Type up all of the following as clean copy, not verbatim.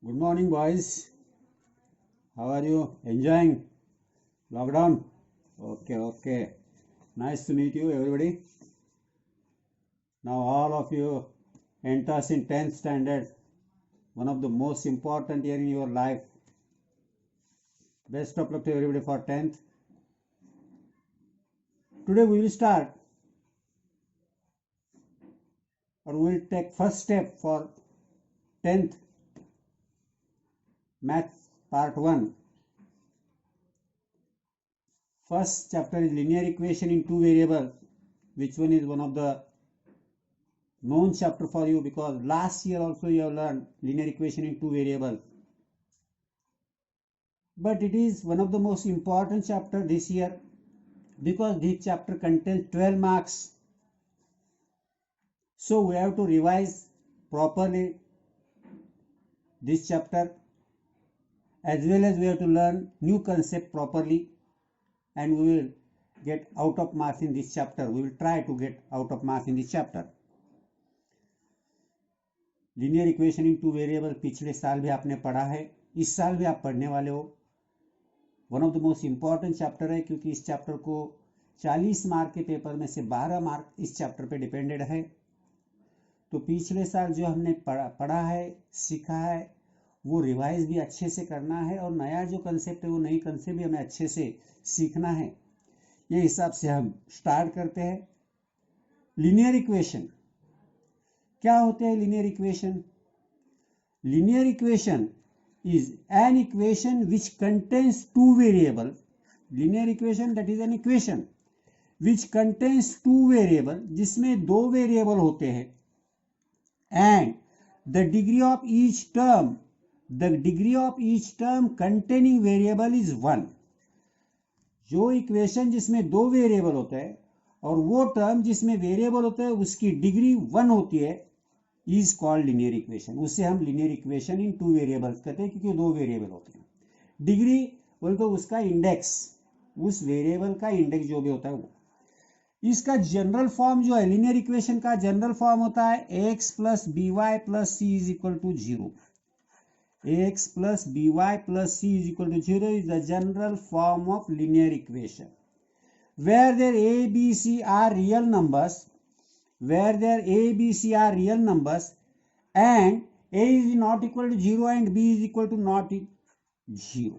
Good morning, boys. How are you? Enjoying lockdown? Okay. Nice to meet you, everybody. Now, all of you enters in 10th standard, one of the most important year in your life. Best of luck to everybody for 10th. Today we will start, or we will take first step for 10th Maths Part 1. First chapter is linear equation in two variables. Which one is one of the known chapter for you, because last year also you have learned linear equation in two variables. But it is one of the most important chapter this year because this chapter contains 12 marks. So we have to revise properly this chapter, as well as we have to learn new concept properly, and we will get out of marks in this chapter. We will try to get out of marks in this chapter. Linear equation in two variable पिछले साल भी आपने पढ़ा है, इस साल भी आप पढ़ने वाले हो. One of the most important chapter है, क्योंकि इस चैप्टर को 40 मार्क के पेपर में से 12 मार्क इस चैप्टर पे डिपेंडेड है. तो पिछले साल जो हमने पढ़ा है, सीखा है, वो रिवाइज भी अच्छे से करना है, और नया जो कंसेप्ट है वो नई कंसेप्ट भी हमें अच्छे से सीखना है. ये हिसाब से हम स्टार्ट करते हैं. लीनियर इक्वेशन क्या होते हैं? Linear equation, linear equation is an equation which contains two variables. Linear equation, that is an equation which contains two variables, जिसमें दो वेरिएबल होते हैं, and the degree of each term containing variable is 1. जो equation जिसमें दो variable होते हैं और वो टर्म जिसमें वेरिएबल होता है उसकी डिग्री 1 होती है, इज कॉल्ड लीनियर इक्वेशन. उससे हम लीनियर इक्वेशन इन टू वेरिएबल्स कहते हैं, क्योंकि दो वेरिएबल होते हैं. डिग्री बोल तो उसका इंडेक्स, उस वेरिएबल का इंडेक्स जो भी होता है वो. इसका जनरल फॉर्म जो है, लीनियर इक्वेशन का जनरल फॉर्म होता है x plus b y plus c is equal to 0. X plus b y plus c is equal to 0 is the general form of linear equation, where there a b c are real numbers, where their a, b, c are real numbers, and a is not equal to 0 and b is equal to not 0.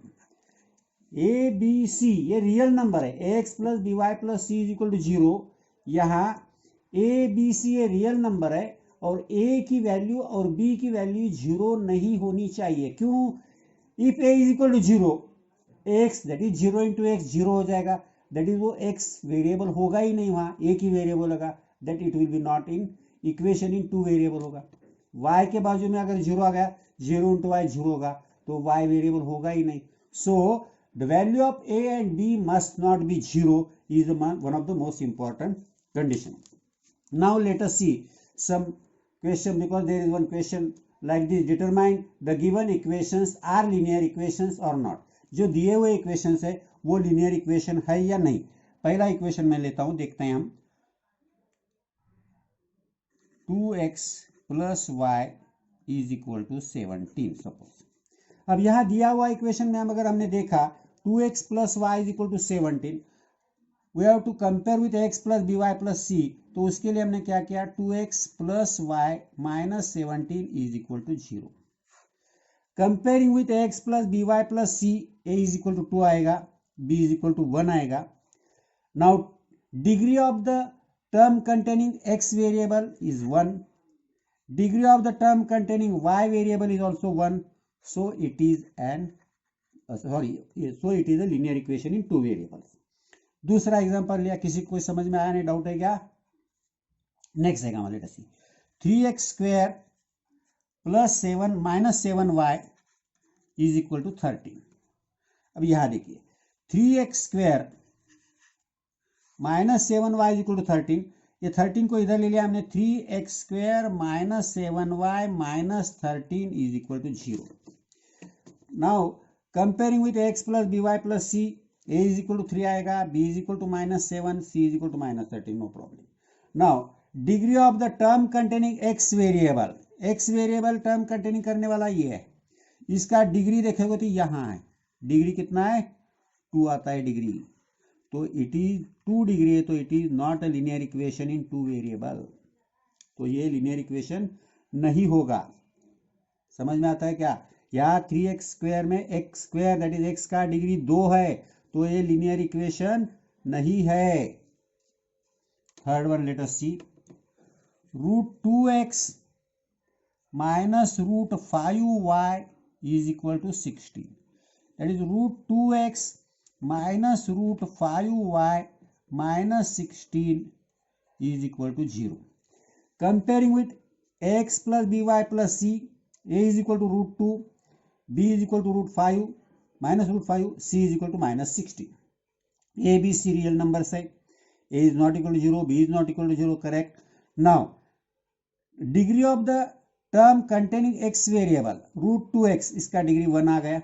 a, b, c ये real number है. x plus b y plus c is equal to 0. यहाँ a, b, c ये real number है, और a की value और b की value 0 नहीं होनी चाहिए. क्यों? If a is equal to 0, x that is 0 into x 0 हो जाएगा. दैट इज वो x वेरिएबल होगा ही नहीं, वहाँ a की वेरिएबल होगा, that it will be not in equation in two variable होगा. y के बाजू में अगर 0 आ गया, 0 into y 0 होगा, तो y वेरिएबल होगा ही नहीं. So the value of a and b must not be 0 is one of the most important condition. Now let us see some question, because there is one question like this: determine the given equations are linear equations or not. जो दिए हुए equations है वो linear equation है या नहीं. पहला equation मैं लेता हूं, देखते हैं हम. 2x plus y is equal to 17 suppose. अब यहां दिया हुआ इक्वेशन में अगर हमने देखा 2x plus y is equal to 17, we have to compare with x plus b y plus c. तो उसके लिए हमने क्या किया? 2x plus y minus 17 is equal to 0. Comparing with x plus b y plus c, a is equal to 2 आएगा, b is equal to 1 आएगा. Now degree of the term containing x variable is 1. Degree of the term containing y variable is also 1. So it is it is a linear equation in two variables. दूसरा example लिया, किसी को समझ में आया नहीं? Doubt है क्या? Next example let us see. 3x square plus 7 minus 7y is equal to 13. अब यहां देखिए 3x square minus 7y is equal to 13. ये 13 को इधर ले लिया हमने, 3x square minus 7y minus 13 is equal to 0. Now comparing with x plus b y plus c, a is equal to 3 आएगा, b is equal to minus 7, c is equal to minus 13, no problem. Now degree of the term containing x variable, x variable term containing करने वाला ये है, इसका degree देखोगे तो यहाँ है, डिग्री कितना है 2 आता है डिग्री, तो इट इज 2 डिग्री है, तो it is not a linear equation in 2 variable, तो ये लीनियर इक्वेशन नहीं होगा। समझ में आता है क्या? यहाँ 3x स्क्वायर में x square that is x का डिग्री 2 है, तो ये लीनियर इक्वेशन नहीं है। Third one let us C, √2x minus √5y is equal to 16. That is √2x minus √5y minus 16 is equal to 0. Comparing with x plus by plus c, a is equal to √2, b is equal to √5 minus √5, c is equal to minus 16. A, B, C real numbers है, a is not equal to 0, b is not equal to 0, correct. Now degree of the term containing x variable √2x, इसका degree 1 आ गया।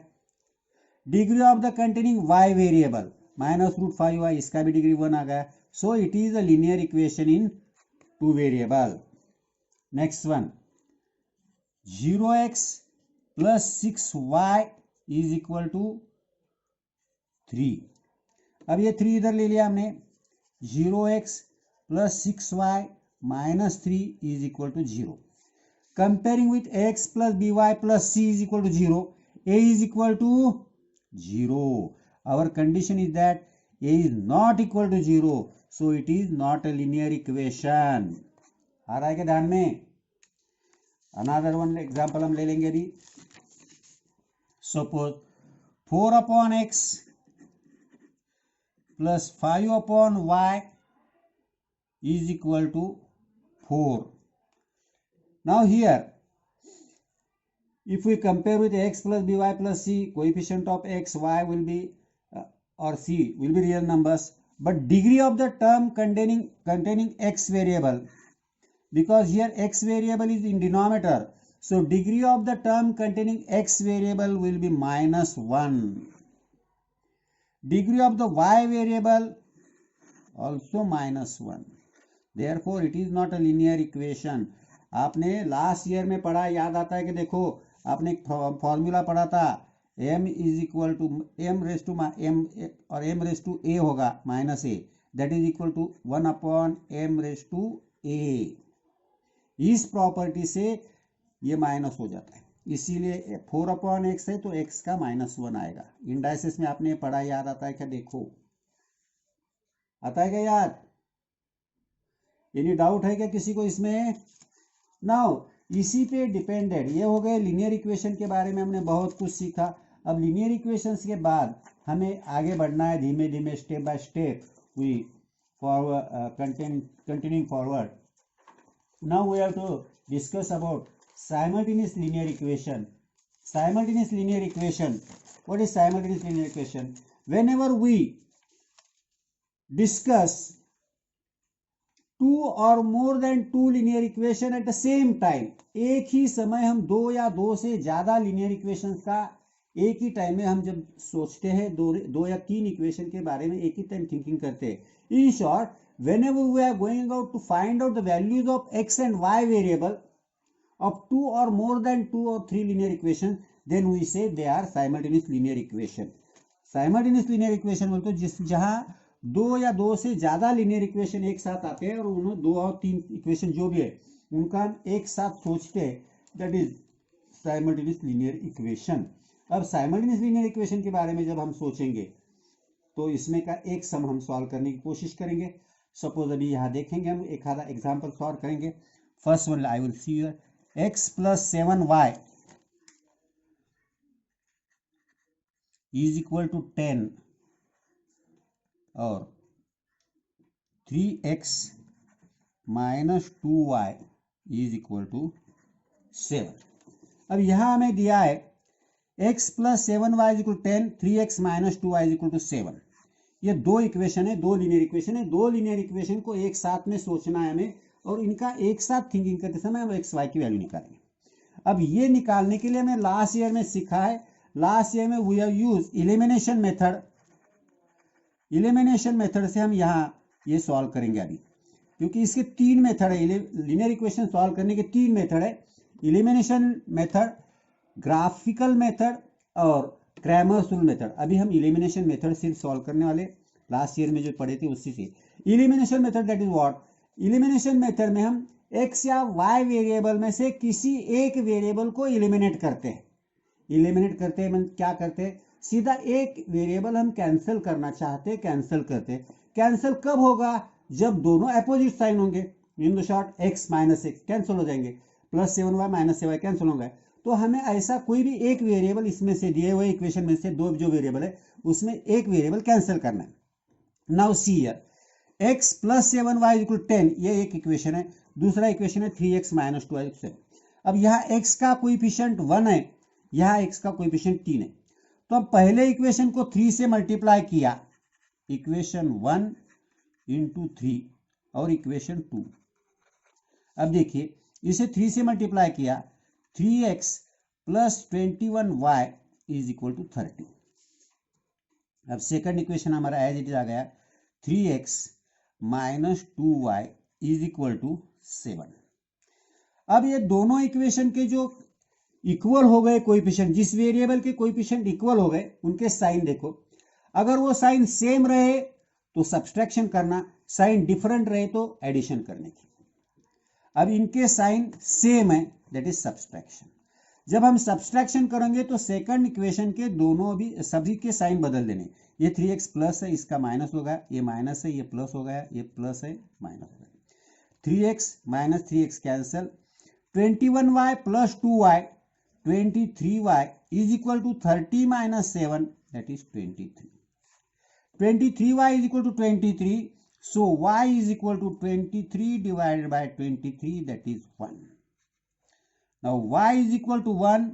Degree of the containing y variable minus √5y, इसका भी degree 1 आ गया। So it is a linear equation in 2 variable. Next one, 0x plus 6y is equal to 3। अब ये 3 इधर ले लिया हमने, 0x plus 6y minus 3 is equal to 0। Comparing with x plus by plus c is equal to 0, a is equal to 0. Our condition is that a is not equal to 0, so it is not a linear equation. आ रहा है क्या ध्यान में? Another one example हम ले लेंगे अभी। Suppose 4 upon x plus 5 upon y is equal to 4. Now here, if we compare with x plus by plus c, coefficient of x, y will be or c will be real numbers, but degree of the term containing x variable, because here x variable is in denominator, so degree of the term containing x variable will be minus 1. Degree of the y variable also minus 1. Therefore it is not a linear equation. आपने last year में पढ़ा, याद आता है कि देखो आपने एक फॉर्मूला पढ़ा था, m is equal to m raise to m और m रेस टू a होगा minus a, that is equal to 1 upon m raise to a। इस प्रॉपर्टी से ये माइनस हो जाता है, इसीलिए 4 अपॉन x है तो x का माइनस 1 आएगा। इंडाइसिस में आपने पढ़ा, याद आता है क्या? देखो आता है क्या याद? एनी डाउट है क्या किसी को इसमें? नाउ इसी पे डिपेंडेड, ये हो गए लीनियर इक्वेशन के बारे में हमने बहुत कुछ सीखा। अब लीनियर इक्वेशंस के बाद हमें आगे बढ़ना है धीमे धीमे, step by step we forward continuing forward. Now we have to discuss about simultaneous linear equation. Simultaneous linear equation, what is simultaneous linear equation? Whenever we discuss two or more than two linear equation at the same time, एक ही समय हम दो या दो से ज्यादा linear equations का एक ही टाइम में हम जब सोचते हैं, दो या तीन इक्वेशन के बारे में एक ही टाइम थिंकिंग करते हैं। In short, whenever we are going out to find out the values of x and y variable of two or more than two or three linear equations, then we say they are simultaneous linear equation. Simultaneous linear equation बोलते हैं जिस जहां दो या दो से ज्यादा linear equation एक साथ आते हैं और उन्होंने दो और तीन इक्वेशन जो भी है उनका एक साथ सोचते हैं, that is simultaneous linear equation. अब simultaneous linear equation के बारे में जब हम सोचेंगे तो इसमें का एक सम हम सॉल्व करने की कोशिश करेंगे। सपोज अभी यहाँ देखेंगे, हम एक आधा एग्जाम्पल सॉल्व करेंगे। First one I will see here, x plus 7y is equal to 10 और 3x minus 2y is equal to 7। अब यहां हमें दिया है x plus 7y is equal to 10, 3x minus 2y is equal to 7। ये दो equation है, दो लीनियर इक्वेशन है। दो लीनियर इक्वेशन को एक साथ में सोचना है हमें और इनका एक साथ थिंकिंग करते समय हम एक्स वाई की वैल्यू निकालेंगे। अब ये निकालने के लिए हमें लास्ट ईयर में सीखा है, लास्ट ईयर में we have use elimination method. Elimination method से हम यहाँ ये सॉल्व करेंगे अभी, क्योंकि इसके तीन मेथड है। लीनियर इक्वेशन सॉल्व करने के तीन मेथड है, इलिमिनेशन मेथड, ग्राफिकल मेथड और क्रैमर्स रूल मेथड। अभी हम इलिमिनेशन मेथड सिर्फ सॉल्व करने वाले, लास्ट ईयर में जो पढ़े थे उसी से। Elimination method that is what, elimination method में हम x या y वेरिएबल में से किसी एक वेरिएबल को इलिमिनेट करते हैं। इलिमिनेट करते हैं क्या करते हैं, सीधा एक वेरिएबल हम कैंसिल करना चाहते हैं, कैंसिल करते हैं। कैंसिल कब होगा, जब दोनों अपोजिट साइन होंगे। In the short x minus x cancel हो जाएंगे, plus 7y minus 7y cancel होंगे। तो हमें ऐसा कोई भी एक वेरिएबल इसमें से दिए हुए इक्वेशन में से दो जो वेरिएबल है उसमें एक वेरिएबल कैंसिल करना है। Now see here, x plus 7y equal 10, ये एक इक्वेशन है। दूसरा इक्वेशन है 3x माइनस 2y 7। अब यहाँ x का कोएफिशिएंट 1 है, यहाँ x का कोएफिशिएंट 3 है। तो हम पहले इक्वेशन को 3 से मल्टीप्लाई किया, इक्वेशन 1 इंटू 3 और इक्वेशन 2। अब देखिए इसे 3 से मल्टीप्लाई किया, 3x plus 21y is equal to 30। अब सेकंड इक्वेशन हमारा एज इट इज आ गया, 3x minus 2y is equal to 7। अब ये दोनों इक्वेशन के जो इक्वल हो गए कोएफिशिएंट, जिस वेरिएबल के कोएफिशिएंट इक्वल हो गए उनके साइन देखो, अगर वो साइन सेम रहे तो सब्सट्रैक्शन करना, साइन डिफरेंट रहे तो एडिशन करने की। अब इनके साइन सेम है, दैट इज सब्सट्रैक्शन। जब हम सब्सट्रैक्शन करेंगे तो सेकंड इक्वेशन के दोनों भी सभी के साइन बदल देने। ये 3x प्लस है, इसका माइनस होगा, ये माइनस है, ये प्लस हो गया, ये प्लस है, माइनस हो गया। 3x minus 3x cancel, 21y plus 2y 23y is equal to 30 minus 7 that is 23। 23y is equal to 23, so y is equal to 23 divided by 23, that is 1. Now y is equal to 1,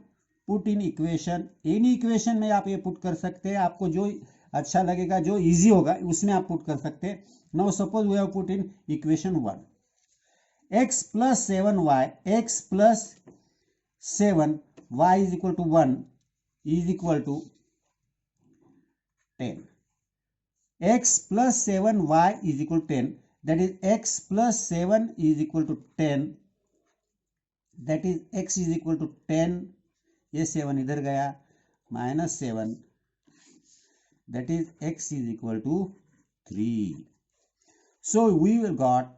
put in equation, any equation में आप ये put कर सकते हैं, आपको जो अच्छा लगेगा, जो इजी होगा उसमें आप पुट कर सकते हैं। Now suppose we have put in equation 1, x plus 7y, x plus 7 y is equal to 1 is equal to 10. x plus 7y is equal to 10, that is x plus 7 is equal to 10, that is x is equal to 10, ये 7 इधर गया, minus 7, that is x is equal to 3. So we will got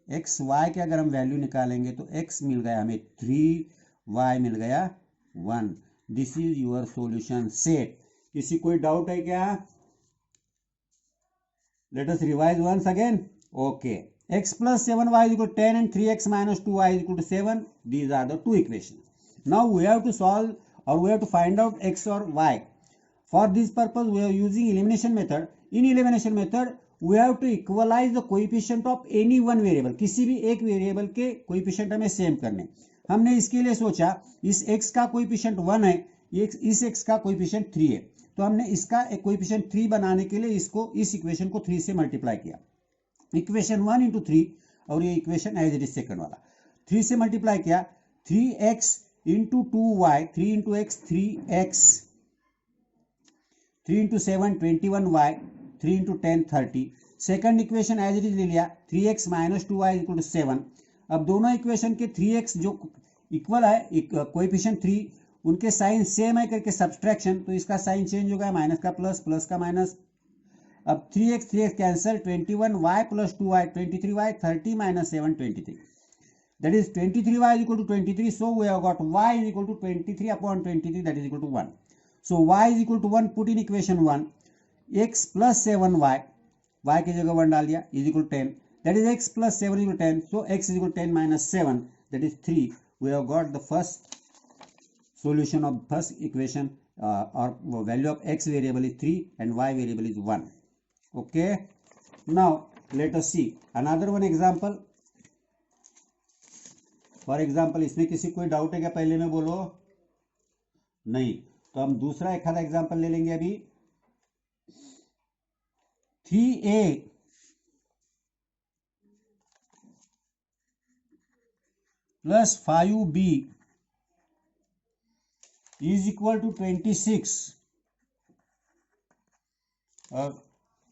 x y के अगर हम value निकालेंगे तो x मिल गया हमें 3, y मिल गया 1. This is your solution set. किसी कोई डाउट है क्या? Let us revise once again. Okay. X plus 7y is equal to 10 and 3x minus 2y is equal to 7. These are the two equations. Now we have to solve or we have to find out x or y. For this purpose we are using elimination method. In elimination method we have to equalize the coefficient of any one variable. किसी भी एक variable के coefficient हमें same करने। हमने इसके लिए सोचा इस x का कोएफिशिएंट 1 है, इस x का कोएफिशिएंट 3 है, तो हमने इसका एक कोएफिशिएंट 3 बनाने के लिए इसको इस इक्वेशन को 3 से मल्टीप्लाई किया, इक्वेशन 1 इंटू 3, और ये equation as it is second वाला 3 से मल्टीप्लाई किया, 3x into 2y, 3 into x 3x, 3 into 7 21y, 3 into 10 30। Second equation as it is ले लिया, 3x minus 2y equal to 7। अब दोनों इक्वेशन के 3x जो इक्वल है कोएफिशिएंट 3, उनके साइन सेम है करके सब्सट्रैक्शन, तो इसका साइन चेंज हो गया, माइनस का प्लस, प्लस का माइनस। अब 3x cancel, 21y plus 2y 23y, 30 minus 7 23, that is 23y is equal to 23, so we have got y is equal to 23 upon 23, that is equal to 1। So y is equal to 1, put in equation 1, x plus 7y, y की जगह 1 डाल दिया, is equal to 10, that is x plus 7 is equal to 10, so x is equal to 10 minus 7, that is 3। We have got the first solution of first equation, or value of x variable is 3 and y variable is 1. Okay, now let us see another one example. For example, इसमें किसी कोई doubt है क्या? पहले में बोलो नहीं, तो हम दूसरा एक आधा एग्जाम्पल ले लेंगे अभी। 3a plus 5b is equal to 26, और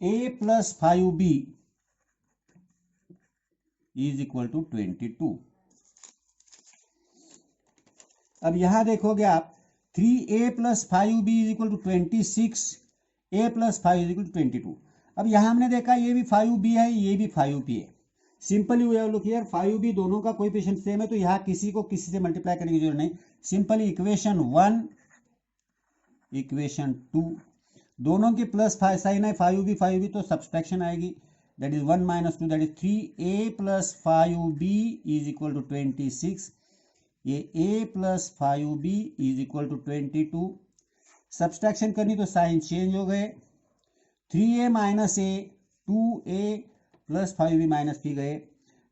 a plus 5b is equal to 22। अब यहां देखोगे आप 3a plus 5b is equal to 26, a plus 5 is equal to 22। अब यहाँ हमने देखा ये भी 5b है, ये भी 5b है। Simply we have look here, 5b दोनों का कोएफिशिएंट सेम है, तो यहाँ किसी को किसी से मल्टीप्लाई करने की जरूरत नहीं। सिंपली इक्वेशन 1 इक्वेशन 2 दोनों के प्लस साइन है 5b तो सब्सट्रैक्शन आएगी, that is 1 minus 2 that is 3a plus 5b is equal to 26। ये a plus 5b is equal to 22। Subtraction करनी तो साइन चेंज हो गए, 3a minus a 2a plus 5b minus 3 गए,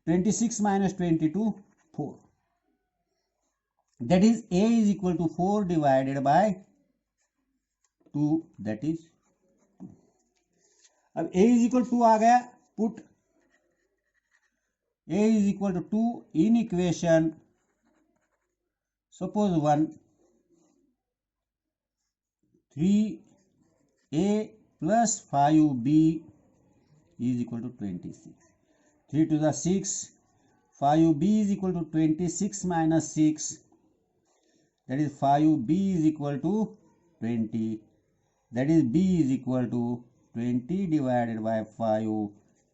26 minus 22 4, that is a is equal to 4 divided by 2 that is 2। अब a is equal to आ गया, put a is equal to 2 in equation suppose 1, 3a plus 5b is equal to 26, 3 to the 6, 5b is equal to 26 minus 6, that is 5b is equal to 20, that is b is equal to 20 divided by 5,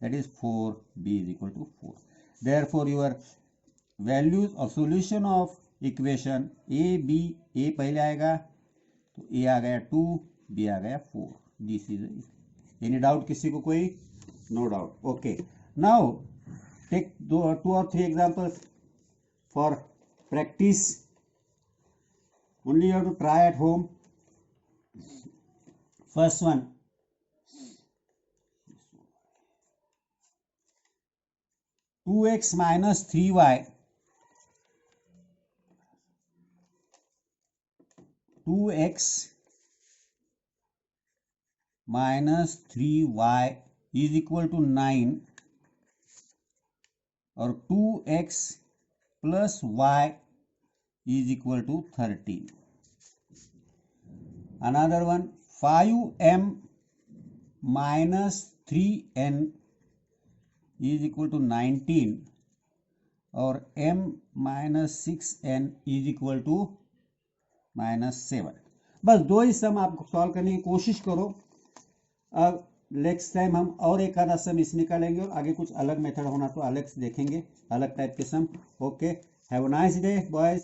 that is 4, b is equal to 4. Therefore your values of solution of equation a b, a पहले आएगा तो ए आ गया 2, B आ गया 4। This is, any doubt किसी को? कोई? No doubt. Okay, now take 2 और 3 examples for practice, only you have to try at home. First one, two x minus 3y 2x minus 3y is equal to 9 और 2x plus y is equal to 13। Another one, 5m minus 3n is equal to 19 और m minus 6n is equal to -7। बस 2 ही सम आपको solve करने की कोशिश करो। अब next time हम और एक आधा सम इस निकालेंगे और आगे कुछ अलग मेथड होना तो अलग से देखेंगे, अलग टाइप के sum. Okay, have a nice day boys.